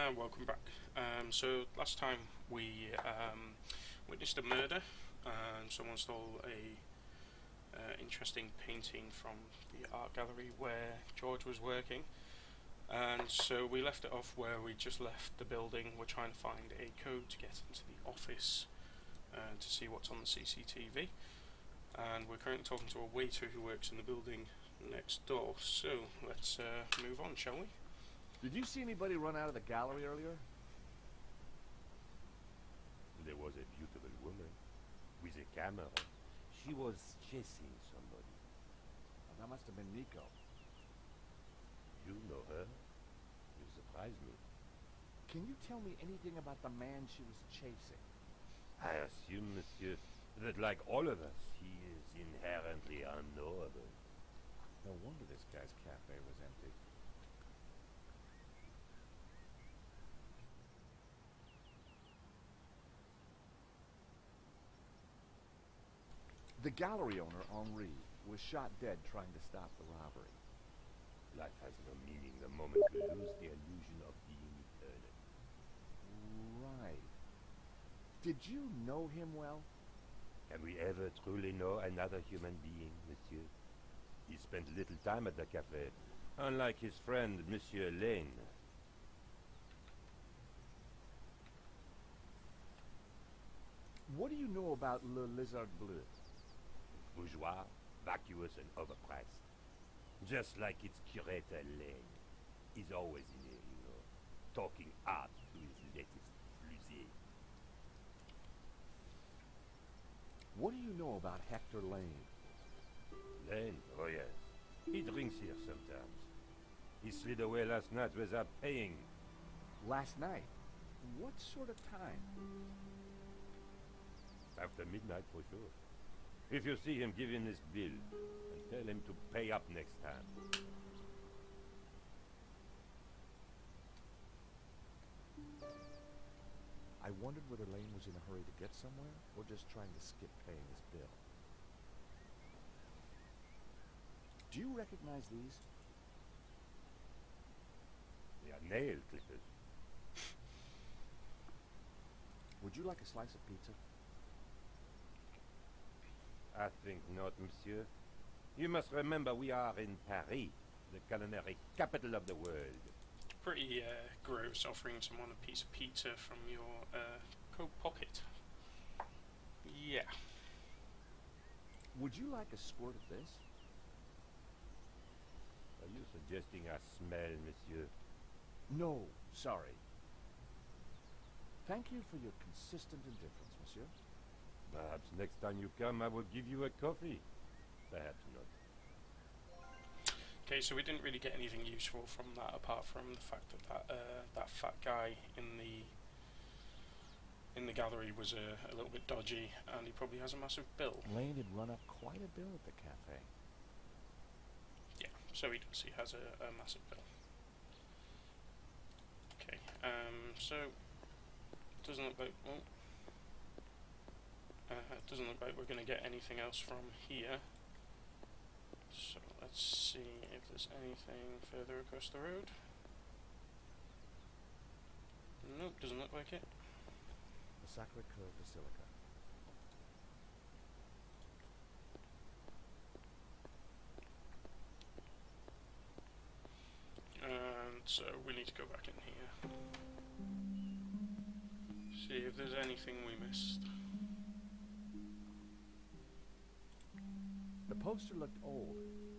and welcome back. So last time we witnessed a murder, and someone stole a interesting painting from the art gallery where George was working. And so we left it off where we just left the building. We're trying to find a code to get into the office to see what's on the CCTV. And we're currently talking to a waiter who works in the building next door. So let's move on, shall we? Did you see anybody run out of the gallery earlier? There was a beautiful woman with a camera. She was chasing somebody. Oh, that must have been Nico. You know her? You surprise me. Can you tell me anything about the man she was chasing? I assume, monsieur, that like all of us, he is inherently unknowable. No wonder this guy's cafe was empty. The gallery owner, Henri, was shot dead trying to stop the robbery. Life has no meaning the moment we lose the illusion of being eternal. Right. Did you know him well? Can we ever truly know another human being, monsieur? He spent little time at the cafe, unlike his friend, Monsieur Lane. What do you know about Le Lizard Bleu? Bourgeois, vacuous and overpriced. Just like its curator Lane. He's always in here, you know, talking art to his latest fusée. What do you know about Hector Lane? Lane? Oh yes. He drinks here sometimes. He slid away last night without paying. Last night? What sort of time? After midnight for sure. If you see him, give him this bill and tell him to pay up next time. I wondered whether Lane was in a hurry to get somewhere or just trying to skip paying his bill. Do you recognize these? They are nail clippers. Would you like a slice of pizza? I think not, monsieur. You must remember we are in Paris, the culinary capital of the world. Pretty gross offering someone a piece of pizza from your coat pocket. Yeah. Would you like a squirt of this? Are you suggesting I smell, monsieur? No, sorry. Thank you for your consistent indifference, monsieur. Perhaps next time you come, I will give you a coffee. Perhaps not. Okay, so we didn't really get anything useful from that, apart from the fact that that fat guy in the gallery was a little bit dodgy, and he probably has a massive bill. Lane had run up quite a bill at the cafe. Yeah, so he does. He has a massive bill. Okay, so it doesn't look like it doesn't look like we're going to get anything else from here. So let's see if there's anything further across the road. Nope, doesn't look like it. The Sacré-Cœur Basilica. And so we need to go back in here. See if there's anything we missed. The poster looked old.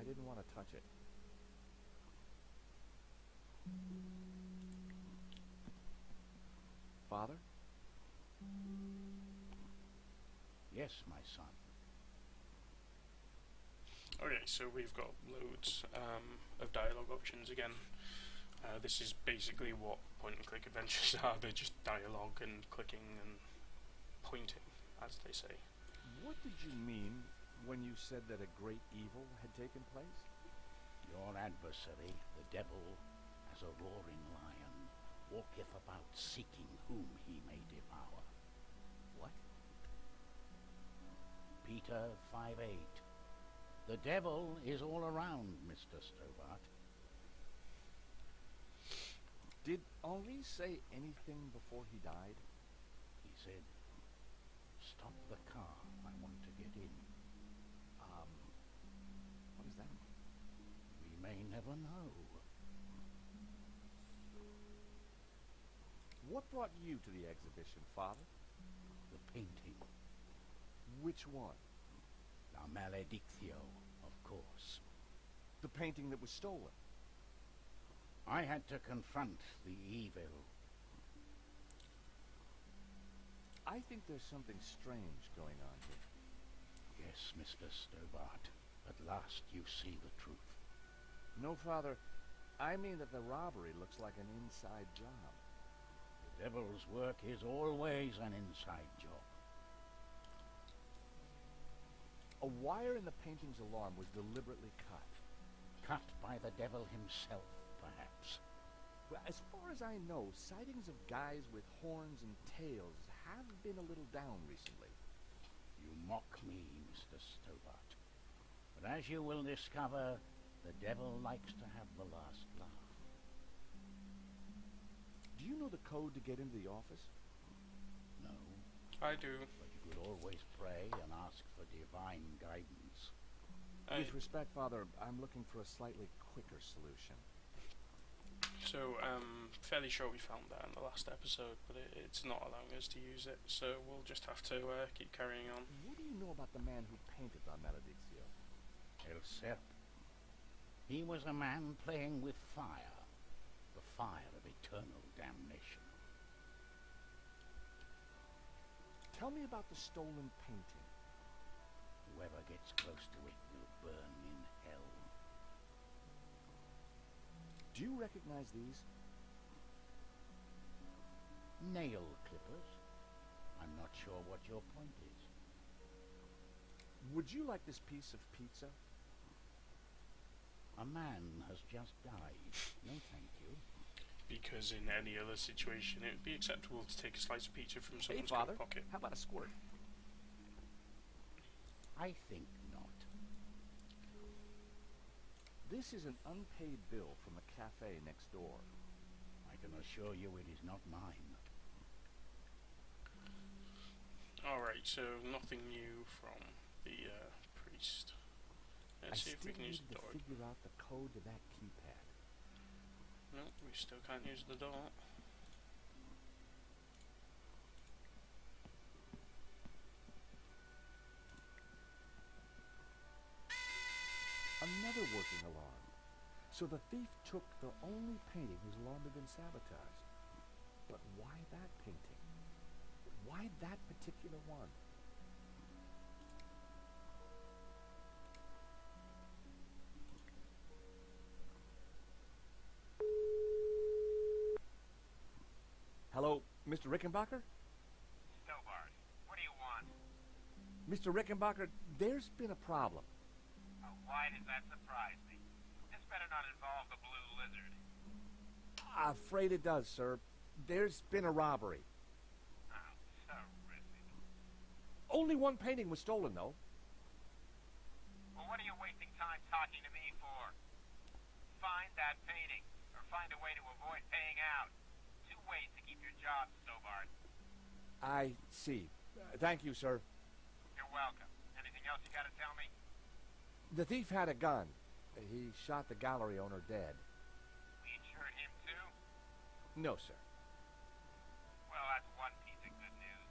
I didn't want to touch it. Father? Yes, my son. Okay, so we've got loads of dialogue options again. This is basically what point-and-click adventures are. They're just dialogue and clicking and pointing, as they say. What did you mean when you said that a great evil had taken place? Your adversary, the devil, as a roaring lion, walketh about seeking whom he may devour. What? Peter 5:8. The devil is all around, Mr. Stobart. Did Maurice say anything before he died? He said, "Stop the car. I want to get in." What does that mean? We may never know. What brought you to the exhibition, Father? The painting. Which one? La Maledictio, of course. The painting that was stolen. I had to confront the evil. I think there's something strange going on here. Yes, Mr. Stobart. At last you see the truth. No, Father. I mean that the robbery looks like an inside job. The devil's work is always an inside job. A wire in the painting's alarm was deliberately cut. Cut by the devil himself, perhaps. Well, as far as I know, sightings of guys with horns and tails have been a little down recently. You mock me, Mr. Stobart. But as you will discover, the devil likes to have the last laugh. Do you know the code to get into the office? No, I do. but you could always pray and ask for divine guidance. With respect, Father, I'm looking for a slightly quicker solution. So, fairly sure we found that in the last episode, but it's not allowing us to use it, so we'll just have to keep carrying on. What do you know about the man who painted La Maledictio? El Serpent. He was a man playing with fire. The fire of eternal damnation. Tell me about the stolen painting. Whoever gets close to it will burn in hell. Do you recognize these? Nail clippers. I'm not sure what your point is. Would you like this piece of pizza? A man has just died. No, thank you. Because in any other situation, it would be acceptable to take a slice of pizza from Hey, someone's Father, coat pocket. how about a squirt? I think not. This is an unpaid bill from a cafe next door. I can assure you it is not mine. Alright, so nothing new from the priest. Let's see if we can use the door. to figure out the code to that keypad. No, we still can't use the door. Another working alarm. So the thief took the only painting whose alarm had been sabotaged. But why that painting? Why that particular one? Hello, Mr. Rickenbacker? Stobart, what do you want? Mr. Rickenbacker, there's been a problem. Why does that surprise me? This better not involve the Blue Lizard. Afraid it does, sir. There's been a robbery. Oh, terrific. Only one painting was stolen, though. Well, what are you wasting time talking to me for? Find that painting, or find a way to avoid paying out. Two ways to keep your job, Stobart. I see. Thank you, sir. You're welcome. Anything else you gotta tell me? The thief had a gun. He shot the gallery owner dead. We insured him too? No, sir. Well, that's one piece of good news.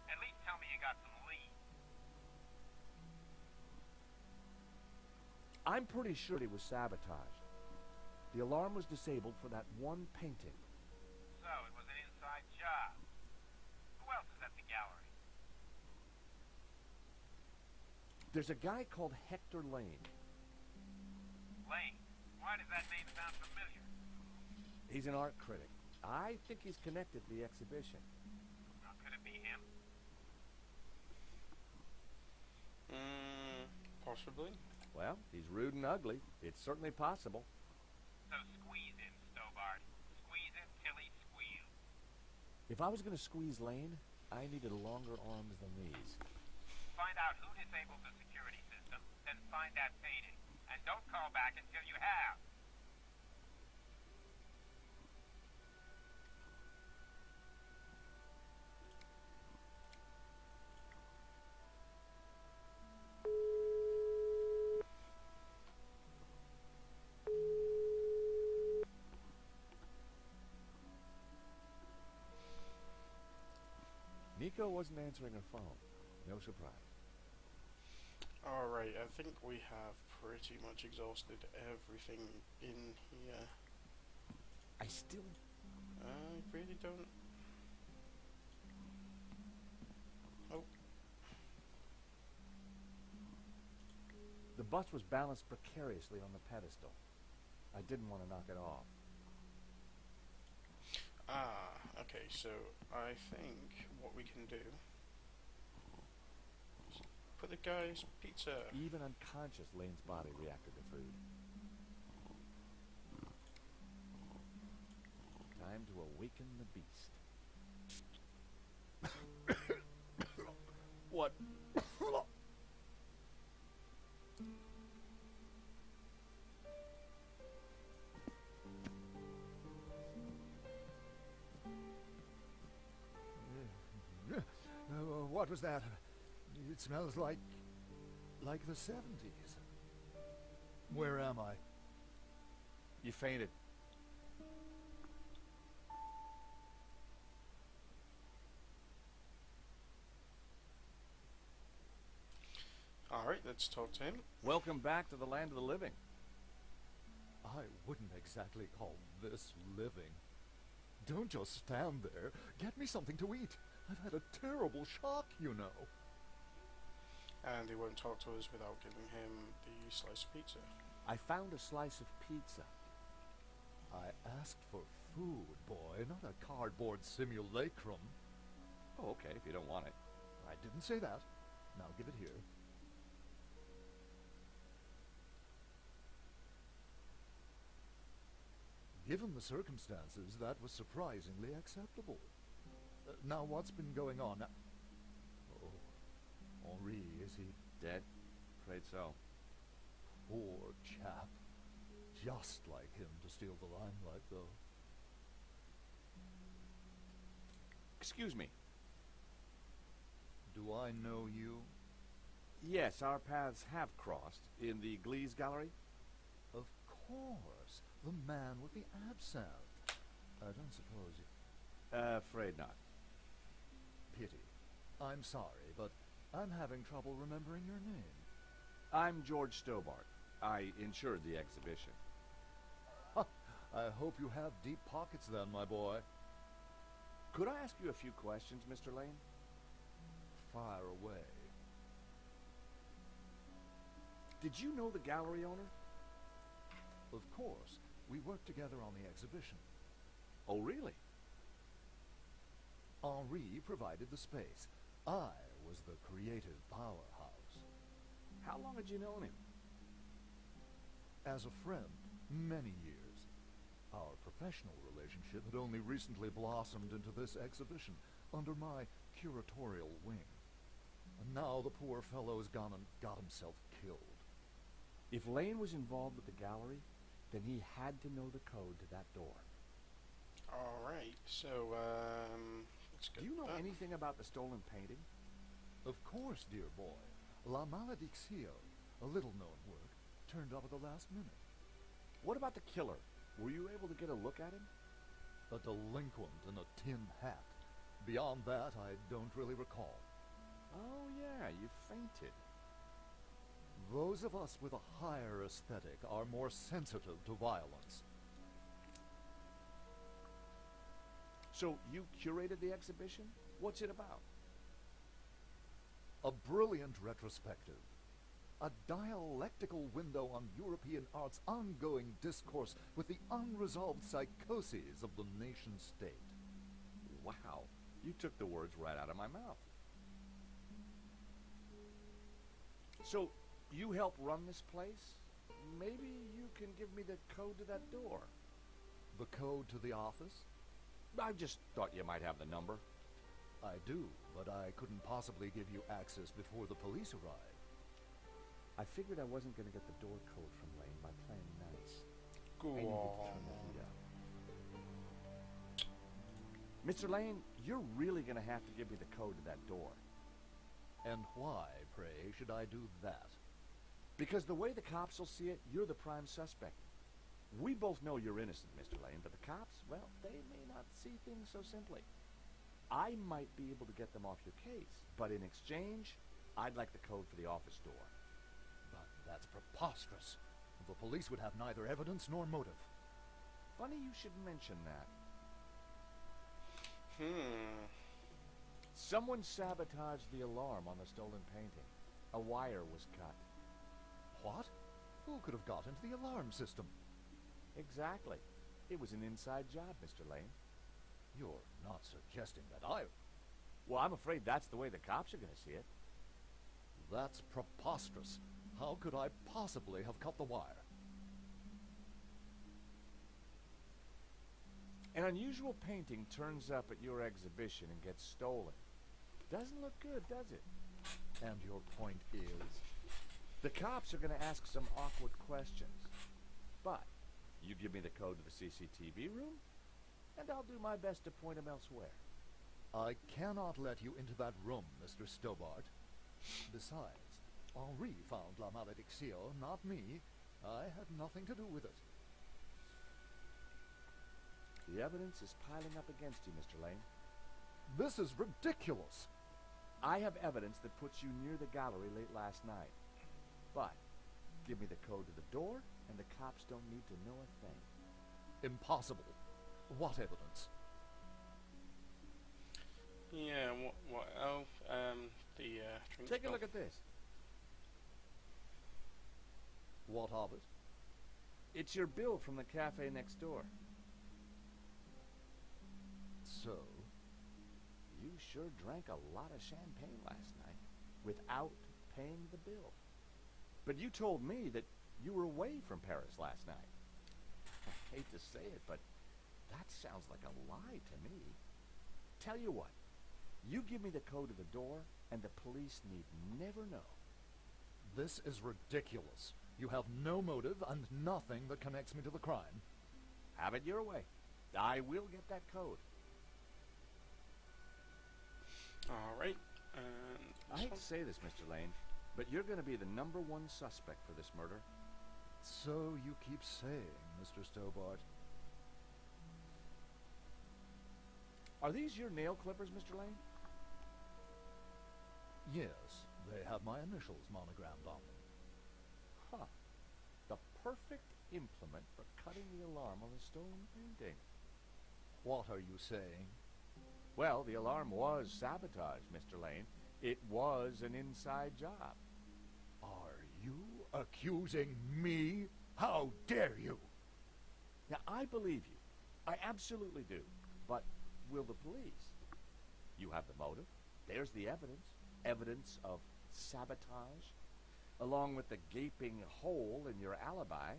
At least tell me you got some leads. I'm pretty sure he was sabotaged. The alarm was disabled for that one painting. So, it was an inside job. Who else is at the gallery? There's a guy called Hector Lane. Lane. Why does that name sound familiar? He's an art critic. I think he's connected to the exhibition. Now, could it be him? Possibly. Well, he's rude and ugly. It's certainly possible. So squeeze him, Stobart. Squeeze him till he squeals. If I was going to squeeze Lane, I needed longer arms than these. Find out who disabled the security system, then find that painting. And don't call back until you have. Nico wasn't answering her phone. No surprise. Alright, I think we have pretty much exhausted everything in here. I still... I really don't... Oh. The bus was balanced precariously on the pedestal. I didn't want to knock it off. Ah, okay, so I think what we can do is put the guy's pizza. Even unconscious, Lane's body reacted to food. Time to awaken the beast. What? What was that? It smells like the 70s. Where am I? You fainted. Alright, let's talk to him. Welcome back to the land of the living. I wouldn't exactly call this living. Don't just stand there. Get me something to eat. I've had a terrible shock, you know. And he won't talk to us without giving him the slice of pizza. I found a slice of pizza. I asked for food, boy, not a cardboard simulacrum. Oh, okay, if you don't want it. I didn't say that. Now give it here. Given the circumstances, that was surprisingly acceptable. Now, what's been going on? Oh, Henri, is he Dead? Afraid so. poor chap? Just like him to steal the limelight, though. Excuse me. Do I know you? Yes, our paths have crossed in the Glees Gallery. Of course, the man with the absinthe. I don't suppose you... Afraid not. Pity. I'm sorry, but I'm having trouble remembering your name. I'm George Stobart. I insured the exhibition. I hope you have deep pockets then, my boy. Could I ask you a few questions, Mr. Lane? Fire away. Did you know the gallery owner? Of course. We worked together on the exhibition. Oh, really? Henri provided the space. I was the creative powerhouse. How long had you known him? As a friend, many years. Our professional relationship had only recently blossomed into this exhibition, under my curatorial wing. And now the poor fellow's gone and got himself killed. If Lane was involved with the gallery, then he had to know the code to that door. Alright, so, let's get Do you know that. anything about the stolen painting? Of course, dear boy. La Malediccio, a little-known work, turned up at the last minute. What about the killer? Were you able to get a look at him? A delinquent in a tin hat. Beyond that, I don't really recall. Oh, yeah, you fainted. Those of us with a higher aesthetic are more sensitive to violence. So you curated the exhibition? What's it about? A brilliant retrospective. A dialectical window on European art's ongoing discourse with the unresolved psychoses of the nation-state. Wow, you took the words right out of my mouth. So, you help run this place? Maybe you can give me the code to that door. The code to the office? I just thought you might have the number. I do, but I couldn't possibly give you access before the police arrive. I figured I wasn't going to get the door code from Lane by playing nice. Go I needed to on. turn the heat up. Mr. Lane, you're really going to have to give me the code to that door. And why, pray, should I do that? Because the way the cops will see it, you're the prime suspect. We both know you're innocent, Mr. Lane, but the cops, well, they may not see things so simply. I might be able to get them off your case, but in exchange, I'd like the code for the office door. But that's preposterous. The police would have neither evidence nor motive. Funny you should mention that. Someone sabotaged the alarm on the stolen painting. A wire was cut. What? Who could have got into the alarm system? Exactly. It was an inside job, Mr. Lane. You're not suggesting that I... Well, I'm afraid that's the way the cops are going to see it. That's preposterous. How could I possibly have cut the wire? An unusual painting turns up at your exhibition and gets stolen. Doesn't look good, does it? And your point is? The cops are going to ask some awkward questions. But you give me the code to the CCTV room, and I'll do my best to point them elsewhere. I cannot let you into that room, Mr. Stobart. Besides, Henri found La Malédiction, not me. I had nothing to do with it. The evidence is piling up against you, Mr. Lane. This is ridiculous. I have evidence that puts you near the gallery late last night. But give me the code to the door, and the cops don't need to know a thing. Impossible. What evidence? Yeah, what, oh, the, drink Take a bill. look at this. What of it? It's your bill from the cafe next door. So, You sure drank a lot of champagne last night without paying the bill. But you told me that you were away from Paris last night. I hate to say it, but that sounds like a lie to me. Tell you what, you give me the code to the door, and the police need never know. this is ridiculous. You have no motive and nothing that connects me to the crime. Have it your way. I will get that code. Alright, I hate to say this, Mr. Lane, but you're going to be the #1 suspect for this murder. So you keep saying, Mr. Stobart. Are these your nail clippers, Mr. Lane? Yes, they have my initials monogrammed on them. Huh. The perfect implement for cutting the alarm on the stolen painting. What are you saying? Well, the alarm was sabotaged, Mr. Lane. It was an inside job. Are you accusing me? How dare you? Now, I believe you. I absolutely do. But will the police? You have the motive. There's the evidence. Evidence of sabotage, along with the gaping hole in your alibi.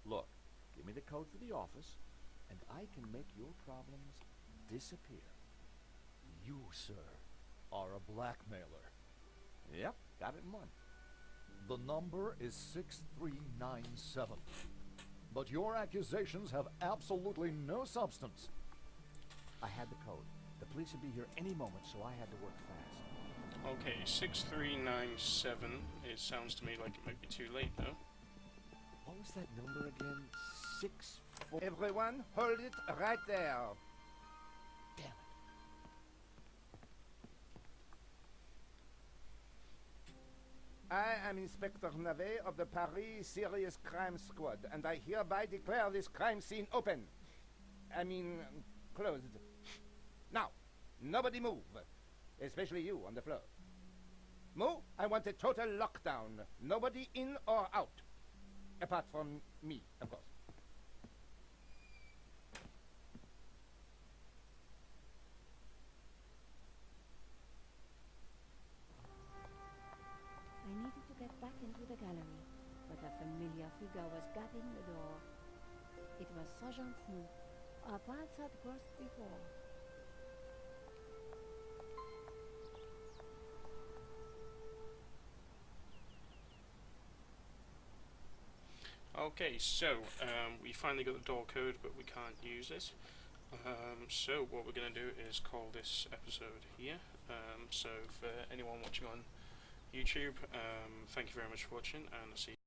Look, give me the code for the office, and I can make your problems disappear. You, sir, are a blackmailer. Yep, got it in one. The number is 6397. But your accusations have absolutely no substance. I had the code. The police would be here any moment, so I had to work fast. okay, 6397. It sounds to me like it might be too late though. What was that number again? 6-4... Everyone, hold it right there. Damn it. I am Inspector Navet of the Paris Serious Crime Squad, and I hereby declare this crime scene open. Closed. Now, nobody move, especially you on the floor. Mo, I want a total lockdown. Nobody in or out. Apart from me, of course. I needed to get back into the gallery, but a familiar figure was guarding the door. It was Sergeant Mu. Our paths had crossed before. Okay, so we finally got the door code, but we can't use it. So what we're going to do is call this episode here. So for anyone watching on YouTube, thank you very much for watching, and I'll see you